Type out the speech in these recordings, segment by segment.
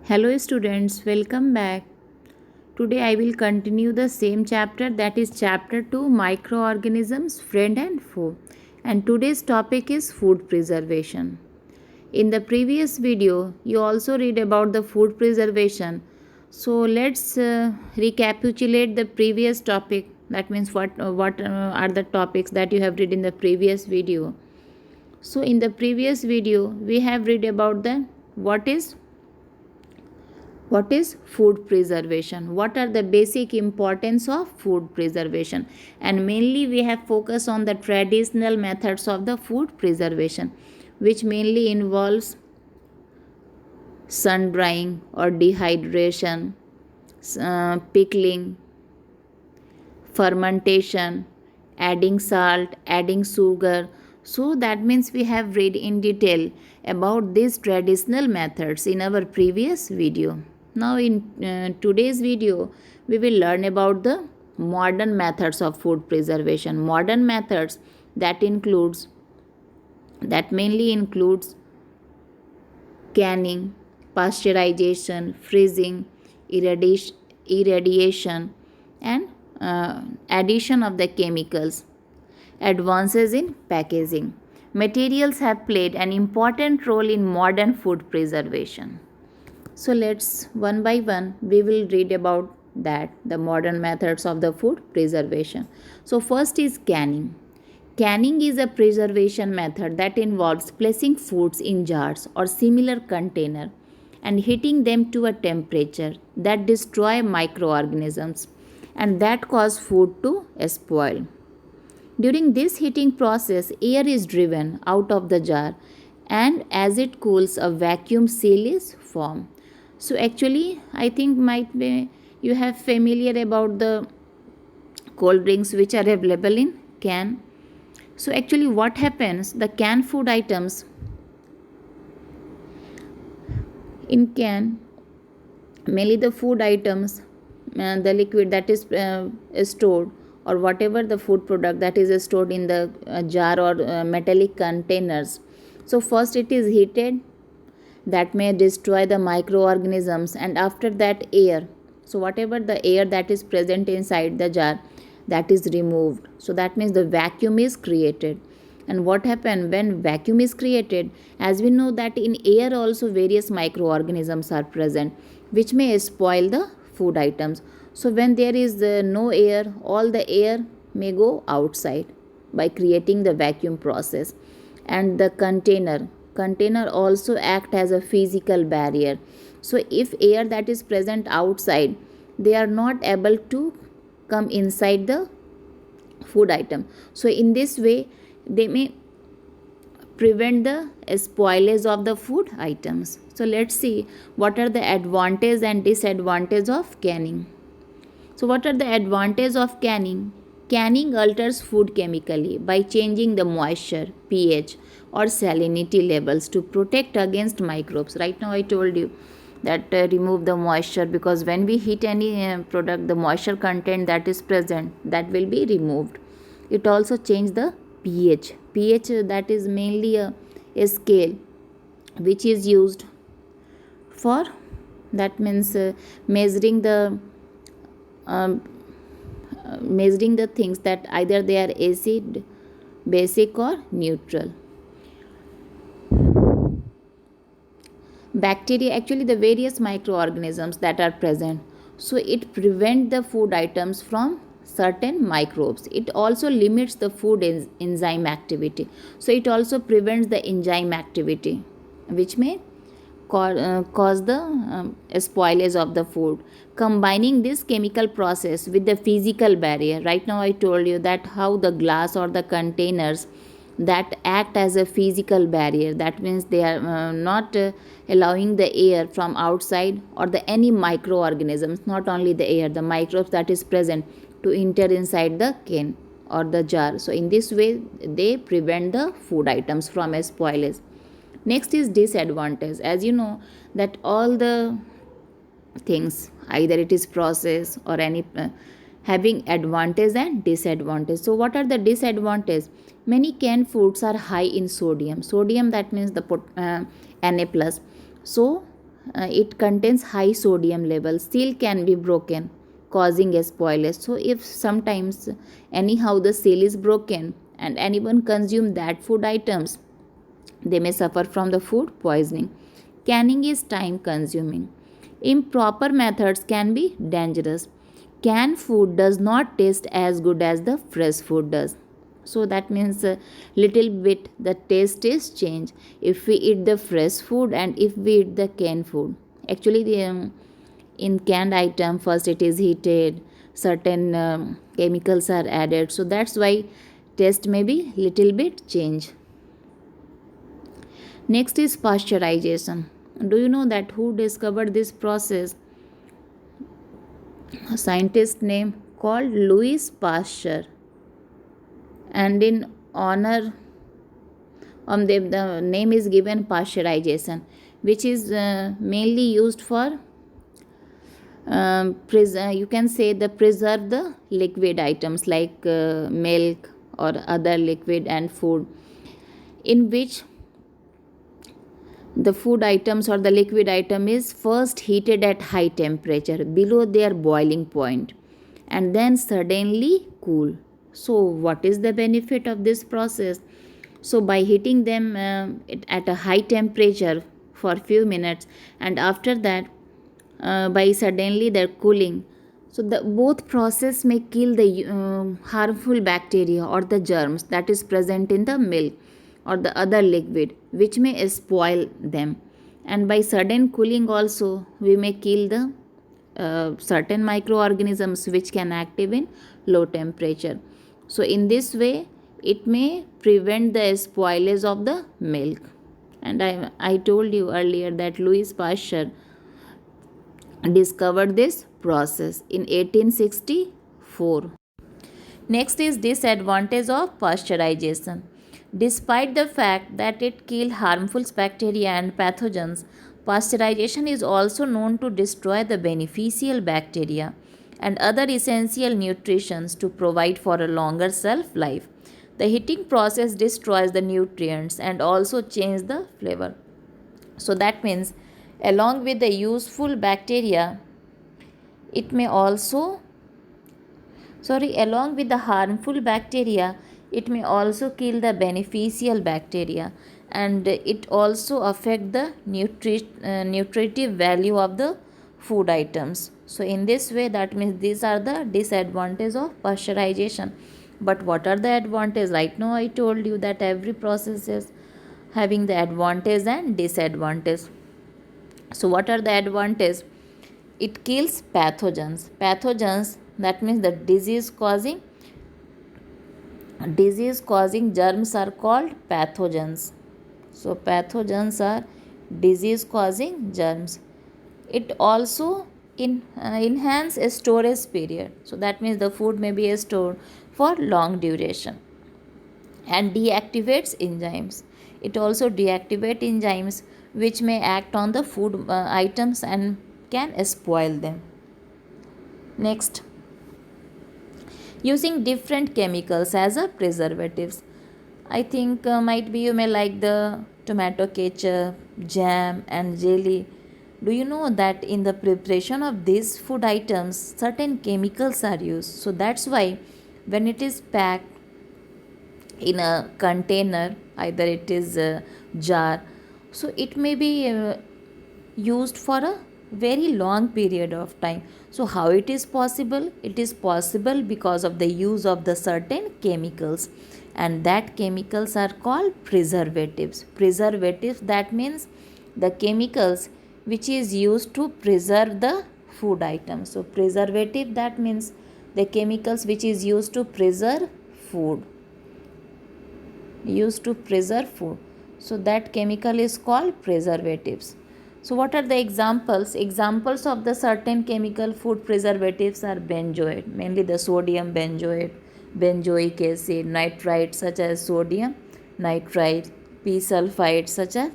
Hello students, welcome back. Today I will continue the same chapter, that is chapter 2, microorganisms, friend and foe. And today's topic is food preservation. In the previous video you also read about the food preservation. So let's recapitulate the previous topic. That means what are the topics that you have read in the previous video. So in the previous video we have read about the what is food preservation, what are the basic importance of food preservation, and mainly we have focused on the traditional methods of the food preservation, which mainly involves sun drying or dehydration, pickling, fermentation, adding salt, adding sugar. So that means we have read in detail about these traditional methods in our previous video. Now in today's video we will learn about the modern methods of food preservation. Modern methods that mainly includes canning, pasteurization, freezing, irradiation, and addition of the chemicals, advances in packaging. Materials have played an important role in modern food preservation. So let's one by one we will read about that, the modern methods of the food preservation. So first is canning. Canning is a preservation method that involves placing foods in jars or similar container and heating them to a temperature that destroy microorganisms and that cause food to spoil. During this heating process, air is driven out of the jar and as it cools, a vacuum seal is formed. So actually, I think might be you have familiar about the cold drinks which are available in can. So actually what happens, the canned food items in can, mainly the food items, the liquid that is stored or whatever the food product that is stored in the jar or metallic containers. So first it is heated, that may destroy the microorganisms, and after that air, so whatever the air that is present inside the jar, that is removed. So that means the vacuum is created. And what happens when vacuum is created, as we know that in air also various microorganisms are present which may spoil the food items. So when there is no air, all the air may go outside by creating the vacuum process. And the container also act as a physical barrier. So if air that is present outside, they are not able to come inside the food item. So in this way they may prevent the spoilage of the food items. So let's see what are the advantage and disadvantage of canning. So what are the advantages of canning? Canning alters food chemically by changing the moisture, pH or salinity levels to protect against microbes. Right now I told you that remove the moisture, because when we heat any product, the moisture content that is present, that will be removed. It also change the pH, that is mainly a scale which is used for, that means measuring the things that either they are acid, basic or neutral. Bacteria, actually the various microorganisms that are present, so it prevents the food items from certain microbes. It also limits the food enzyme activity, so it also prevents the enzyme activity which may cause the spoilage of the food. Combining this chemical process with the physical barrier, right now I told you that how the glass or the containers that act as a physical barrier, that means they are not allowing the air from outside or the any microorganisms, not only the air, the microbes that is present, to enter inside the can or the jar. So in this way they prevent the food items from spoilage. Next is disadvantage. As you know that all the things, either it is process or any having advantage and disadvantage. So what are the disadvantage? Many canned foods are high in sodium, that means the Na plus. So it contains high sodium levels, seal can be broken, causing a spoilage. So if sometimes anyhow the seal is broken and anyone consume that food items, they may suffer from the food poisoning. Canning is time consuming. Improper methods can be dangerous. Canned food does not taste as good as the fresh food does. So that means a little bit the taste is changed if we eat the fresh food and if we eat the canned food. Actually, in canned item, first it is heated, certain chemicals are added. So that's why taste may be little bit change. Next is pasteurization. Do you know that who discovered this process? A scientist name called Louis Pasteur, and in honor the name is given pasteurization, which is mainly used for you can say the preserve the liquid items like milk or other liquid and food, in which the food items or the liquid item is first heated at high temperature below their boiling point and then suddenly cool. So what is the benefit of this process? So by heating them at a high temperature for few minutes and after that by suddenly their cooling, so the both process may kill the harmful bacteria or the germs that is present in the milk or the other liquid, which may spoil them. And by sudden cooling also we may kill the certain microorganisms which can active in low temperature. So in this way it may prevent the spoilage of the milk. And I told you earlier that Louis Pasteur discovered this process in 1864. Next is disadvantage of pasteurization. Despite the fact that it kills harmful bacteria and pathogens, pasteurization is also known to destroy the beneficial bacteria and other essential nutrients to provide for a longer shelf life. The heating process destroys the nutrients and also changes the flavor. So that means along with the useful bacteria, it may also along with the harmful bacteria, it may also kill the beneficial bacteria and it also affect the nutritive value of the food items. So in this way, that means these are the disadvantages of pasteurization. But what are the advantages? Right now I told you that every process is having the advantage and disadvantage. So what are the advantages? It kills pathogens. Pathogens, that means the disease causing germs are called pathogens. So pathogens are disease causing germs. It also enhance a storage period. So that means the food may be stored for long duration and deactivates enzymes. It also deactivates enzymes which may act on the food items and can spoil them. Next, using different chemicals as a preservatives. I think might be you may like the tomato ketchup, jam and jelly. Do you know that in the preparation of these food items certain chemicals are used? So that's why when it is packed in a container, either it is a jar, so it may be used for a very long period of time. So how it is possible? It is possible because of the use of the certain chemicals, and that chemicals are called preservatives. Preservatives, that means the chemicals which is used to preserve the food item. So preservative, that means the chemicals which is used to preserve food. So that chemical is called preservatives. So what are the examples? Examples of the certain chemical food preservatives are benzoate, mainly the sodium benzoate, benzoic acid, nitrite such as sodium nitrite, p-sulfide such as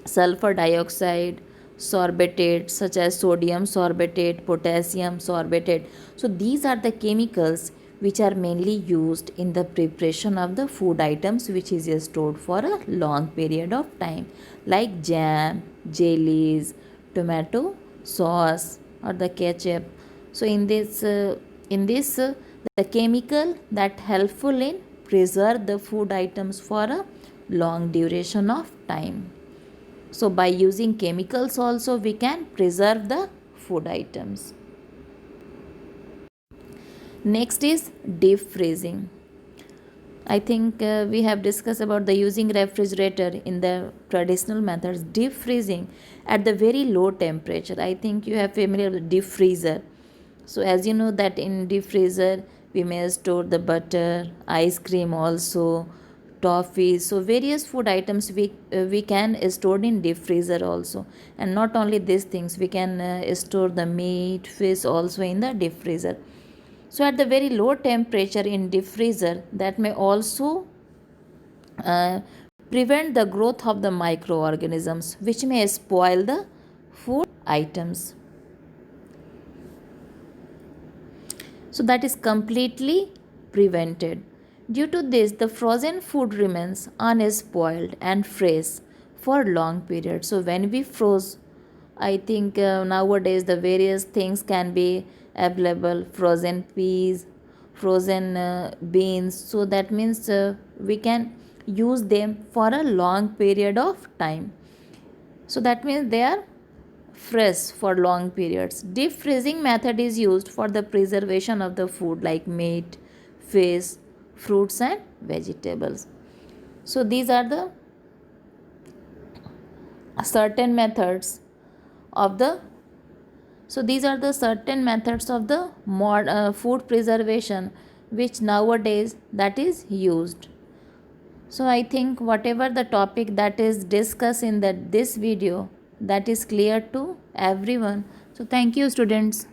sulfur dioxide, sorbitate such as sodium sorbitate, potassium sorbitate. So these are the chemicals which are mainly used in the preparation of the food items which is stored for a long period of time, like jam, jellies, tomato sauce or the ketchup. So in this the chemical that helpful in preserve the food items for a long duration of time. So by using chemicals also we can preserve the food items. Next is deep freezing. I think we have discussed about the using refrigerator in the traditional methods. Deep freezing at the very low temperature. I think you have familiar with deep freezer. So as you know that in deep freezer we may store the butter, ice cream also, toffees. So various food items we can store in deep freezer also. And not only these things, we can store the meat, fish also in the deep freezer. So at the very low temperature in deep freezer, that may also uh, prevent the growth of the microorganisms which may spoil the food items. So that is completely prevented. Due to this, the frozen food remains unspoiled and fresh for long periods. So when we froze, I think nowadays the various things can be available: frozen peas, frozen beans. So that means we can use them for a long period of time. So that means they are fresh for long periods. Deep freezing method is used for the preservation of the food like meat, fish, fruits and vegetables. So these are the certain methods of the certain methods of the food preservation which nowadays that is used. So I think whatever the topic that is discussed in this video, that is clear to everyone. So thank you, students.